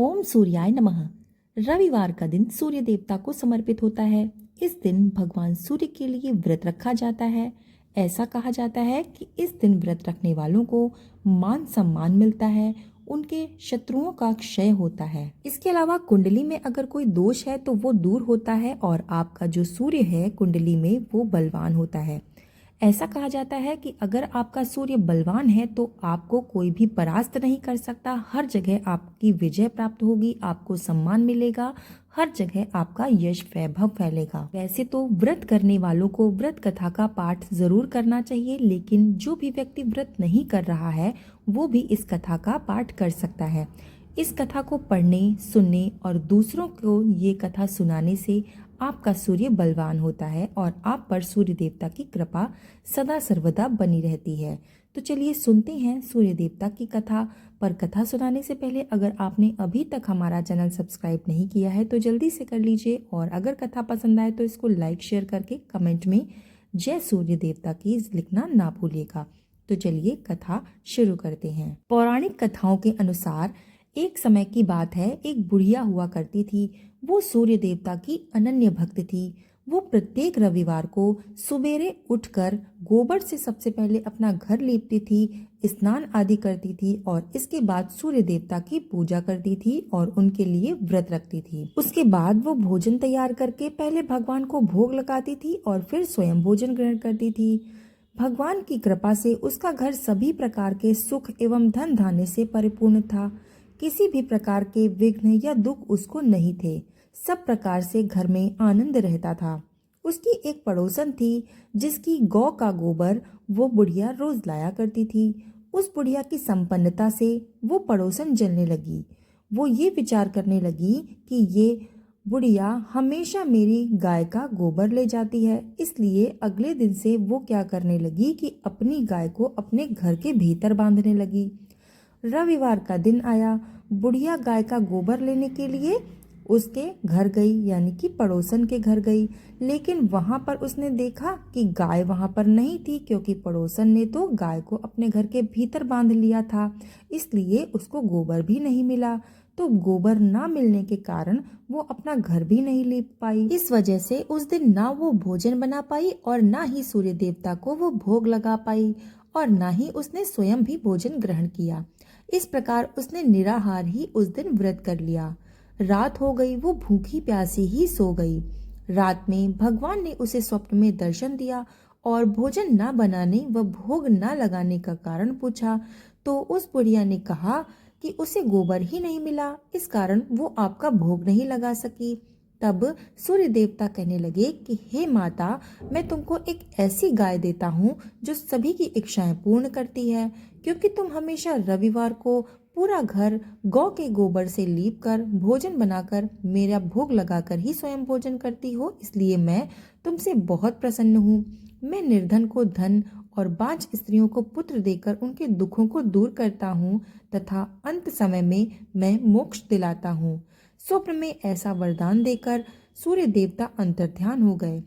ओम सूर्याय नमः। रविवार का दिन सूर्य देवता को समर्पित होता है। इस दिन भगवान सूर्य के लिए व्रत रखा जाता है। ऐसा कहा जाता है कि इस दिन व्रत रखने वालों को मान सम्मान मिलता है, उनके शत्रुओं का क्षय होता है। इसके अलावा कुंडली में अगर कोई दोष है तो वो दूर होता है और आपका जो सूर्य है कुंडली में वो बलवान होता है। ऐसा कहा जाता है कि अगर आपका सूर्य बलवान है तो आपको कोई भी परास्त नहीं कर सकता। हर जगह आपकी विजय प्राप्त होगी, आपको सम्मान मिलेगा, हर जगह आपका यश वैभव फैलेगा। वैसे तो व्रत करने वालों को व्रत कथा का पाठ जरूर करना चाहिए, लेकिन जो भी व्यक्ति व्रत नहीं कर रहा है वो भी इस कथा का पाठ कर सकता है। इस कथा को पढ़ने, सुनने और दूसरों को ये कथा सुनाने से आपका सूर्य बलवान होता है और आप पर सूर्य देवता की कृपा सदा सर्वदा बनी रहती है। तो चलिए सुनते हैं सूर्य देवता की कथा। पर कथा सुनाने से पहले अगर आपने अभी तक हमारा चैनल सब्सक्राइब नहीं किया है तो जल्दी से कर लीजिए, और अगर कथा पसंद आए तो इसको लाइक शेयर करके कमेंट में जय सूर्य देवता की लिखना ना भूलिएगा। तो चलिए कथा शुरू करते हैं। पौराणिक कथाओं के अनुसार एक समय की बात है, एक बुढ़िया हुआ करती थी। वो सूर्य देवता की अनन्य भक्त थी। वो प्रत्येक रविवार को सुबेरे उठकर गोबर से सबसे पहले अपना घर लीपती थी, स्नान आदि करती थी और इसके बाद सूर्य देवता की पूजा करती थी और उनके लिए व्रत रखती थी। उसके बाद वो भोजन तैयार करके पहले भगवान को भोग लगाती थी और फिर स्वयं भोजन ग्रहण करती थी। भगवान की कृपा से उसका घर सभी प्रकार के सुख एवं धन धान्य से परिपूर्ण था। किसी भी प्रकार के विघ्न या दुख उसको नहीं थे। सब प्रकार से घर में आनंद रहता था। उसकी एक पड़ोसन थी जिसकी गौ का गोबर वो बुढ़िया रोज लाया करती थी। उस बुढ़िया की संपन्नता से वो पड़ोसन जलने लगी। वो ये विचार करने लगी कि ये बुढ़िया हमेशा मेरी गाय का गोबर ले जाती है, इसलिए अगले दिन से वो क्या करने लगी कि अपनी गाय को अपने घर के भीतर बांधने लगी। रविवार का दिन आया। बुढ़िया गाय का गोबर लेने के लिए उसके घर गई, यानी कि पड़ोसन के घर गई, लेकिन वहां पर उसने देखा कि गाय वहां पर नहीं थी, क्योंकि पड़ोसन ने तो गाय को अपने घर के भीतर बांध लिया था, इसलिए उसको गोबर भी नहीं मिला। तो गोबर ना मिलने के कारण वो अपना घर भी नहीं ले पाई। इस वजह से उस दिन ना वो भोजन बना पाई और ना ही सूर्य देवता को वो भोग लगा पाई और ना ही उसने स्वयं भी भोजन ग्रहण किया। इस प्रकार उसने निराहार ही उस दिन व्रत कर लिया। रात हो गई, वो भूखी प्यासी ही सो गई। रात में भगवान ने उसे स्वप्न में दर्शन दिया और भोजन न बनाने व भोग न लगाने का कारण पूछा। तो उस बुढ़िया ने कहा कि उसे गोबर ही नहीं मिला, इस कारण वो आपका भोग नहीं लगा सकी। तब सूर्य देवता कहने लगे कि हे माता, मैं तुमको एक ऐसी गाय देता हूँ जो सभी की इच्छाएं पूर्ण करती है। क्योंकि तुम हमेशा रविवार को पूरा घर गौ के गोबर से लीप कर भोजन बनाकर मेरा भोग लगाकर ही स्वयं भोजन करती हो, इसलिए मैं तुमसे बहुत प्रसन्न हूँ। मैं निर्धन को धन और बांझ स्त्रियों को पुत्र देकर उनके दुखों को दूर करता हूँ तथा अंत समय में मैं मोक्ष दिलाता हूँ। स्वप्न में ऐसा वरदान देकर सूर्य देवता अंतर्ध्यान हो गए।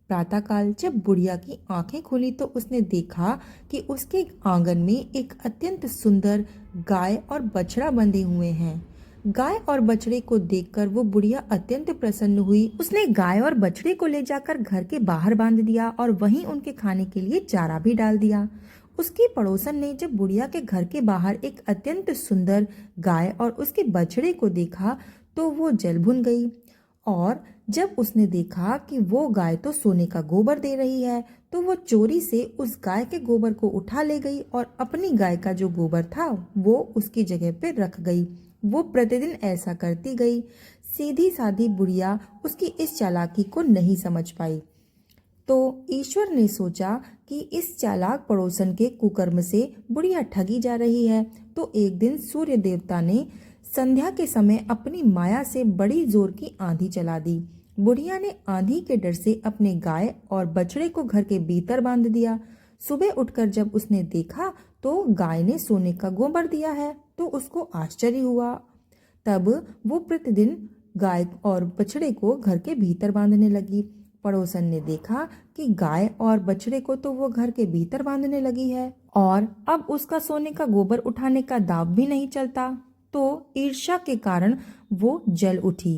प्रातःकाल जब बुढ़िया की आंखें खुली तो उसने देखा कि उसके आंगन में एक अत्यंत सुंदर गाय और बछड़ा बंधे हुए हैं। गाय और बछड़े को देखकर वो बुढ़िया अत्यंत प्रसन्न हुई। उसने गाय और बछड़े को ले जाकर घर के बाहर बांध दिया और वहीं उनके खाने के लिए चारा भी डाल दिया। उसकी पड़ोसन ने जब बुढ़िया के घर के बाहर एक अत्यंत सुंदर गाय और उसके बछड़े को देखा तो वो जल भुन गई। और जब उसने देखा कि वो गाय तो सोने का गोबर दे रही है तो वो चोरी से उस गाय के गोबर को उठा ले गई और अपनी गाय का जो गोबर था वो उसकी जगह पे रख गई। वो प्रतिदिन ऐसा करती गई। सीधी सादी बुढ़िया उसकी इस चालाकी को नहीं समझ पाई। तो ईश्वर ने सोचा कि इस चालाक पड़ोसन के कुकर्म से बुढ़िया ठगी जा रही है। तो एक दिन सूर्य देवता ने संध्या के समय अपनी माया से बड़ी जोर की आंधी चला दी। बुढ़िया ने आंधी के डर से अपने गाय और बछड़े को घर के भीतर बांध दिया। सुबह उठकर जब उसने देखा तो गाय ने सोने का गोबर दिया है तो उसको आश्चर्य हुआ। तब वो प्रतिदिन गाय और बछड़े को घर के भीतर बांधने लगी। पड़ोसन ने देखा कि गाय और बछड़े को तो वो घर के भीतर बांधने लगी है और अब उसका सोने का गोबर उठाने का दाव भी नहीं चलता। तो ईर्ष्या के कारण वो जल उठी।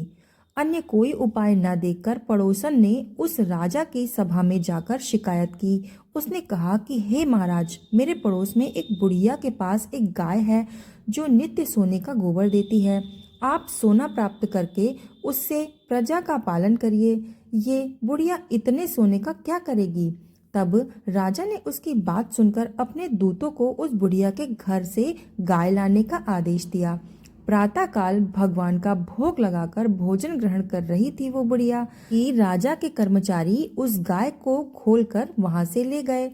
अन्य कोई उपाय न देखकर पड़ोसन ने उस राजा की सभा में जाकर शिकायत की। उसने कहा कि हे महाराज, मेरे पड़ोस में एक बुढ़िया के पास एक गाय है जो नित्य सोने का गोबर देती है। आप सोना प्राप्त करके उससे प्रजा का पालन करिए। ये बुढ़िया इतने सोने का क्या करेगी? तब राजा ने उसकी बात सुनकर अपने दूतों को उस बुढ़िया के घर से गाय लाने का आदेश दिया। प्रातःकाल भगवान का भोग लगाकर भोजन ग्रहण कर रही थी वो बुढ़िया कि राजा के कर्मचारी उस गाय को खोलकर वहां से ले गए।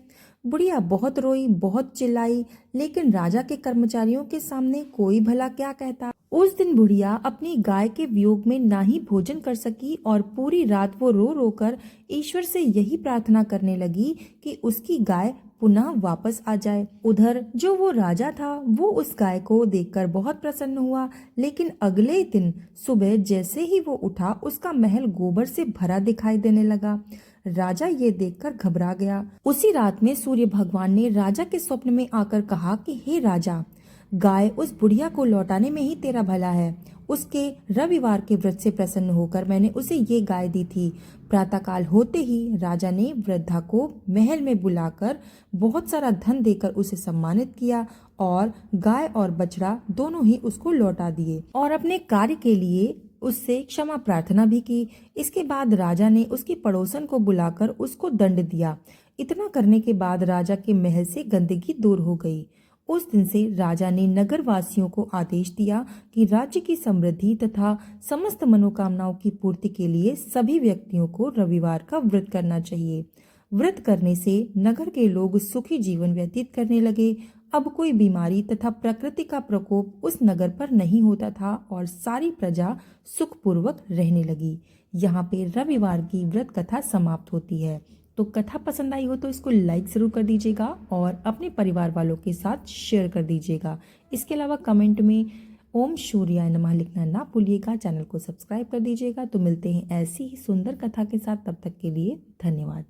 बुढ़िया बहुत रोई, बहुत चिल्लाई, लेकिन राजा के कर्मचारियों के सामने कोई भला क्या कहता। उस दिन बुढ़िया अपनी गाय के वियोग में ना ही भोजन कर सकी और पूरी रात वो रो रो कर ईश्वर से यही प्रार्थना करने लगी कि उसकी गाय पुनः वापस आ जाए। उधर जो वो राजा था वो उस गाय को देखकर बहुत प्रसन्न हुआ, लेकिन अगले दिन सुबह जैसे ही वो उठा उसका महल गोबर से भरा दिखाई देने लगा। राजा ये देखकर घबरा गया। उसी रात में सूर्य भगवान ने राजा के स्वप्न में आकर कहा कि हे राजा, गाय उस बुढ़िया को लौटाने में ही तेरा भला है। उसके रविवार के व्रत से प्रसन्न होकर मैंने उसे ये गाय दी थी। प्रातःकाल होते ही राजा ने वृद्धा को महल में बुलाकर बहुत सारा धन देकर उसे सम्मानित किया और गाय और बछड़ा दोनों ही उसको लौटा दिए और अपने कार्य के लिए उससे क्षमा प्रार्थना भी की। इसके बाद राजा ने उसकी पड़ोसन को बुलाकर उसको दंड दिया। इतना करने के बाद राजा के महल से गंदगी दूर हो गई। उस दिन से राजा ने नगर वासियों को आदेश दिया कि राज्य की समृद्धि तथा समस्त मनोकामनाओं की पूर्ति के लिए सभी व्यक्तियों को रविवार का व्रत करना चाहिए। व्रत करने से नगर के लोग सुखी जीवन व्यतीत करने लगे। अब कोई बीमारी तथा प्रकृति का प्रकोप उस नगर पर नहीं होता था और सारी प्रजा सुखपूर्वक रहने लगी। यहाँ पे रविवार की व्रत कथा समाप्त होती है। तो कथा पसंद आई हो तो इसको लाइक जरूर कर दीजिएगा और अपने परिवार वालों के साथ शेयर कर दीजिएगा। इसके अलावा कमेंट में ओम सूर्याय नमः लिखना ना भूलिएगा। चैनल को सब्सक्राइब कर दीजिएगा। तो मिलते हैं ऐसी ही सुंदर कथा के साथ, तब तक के लिए धन्यवाद।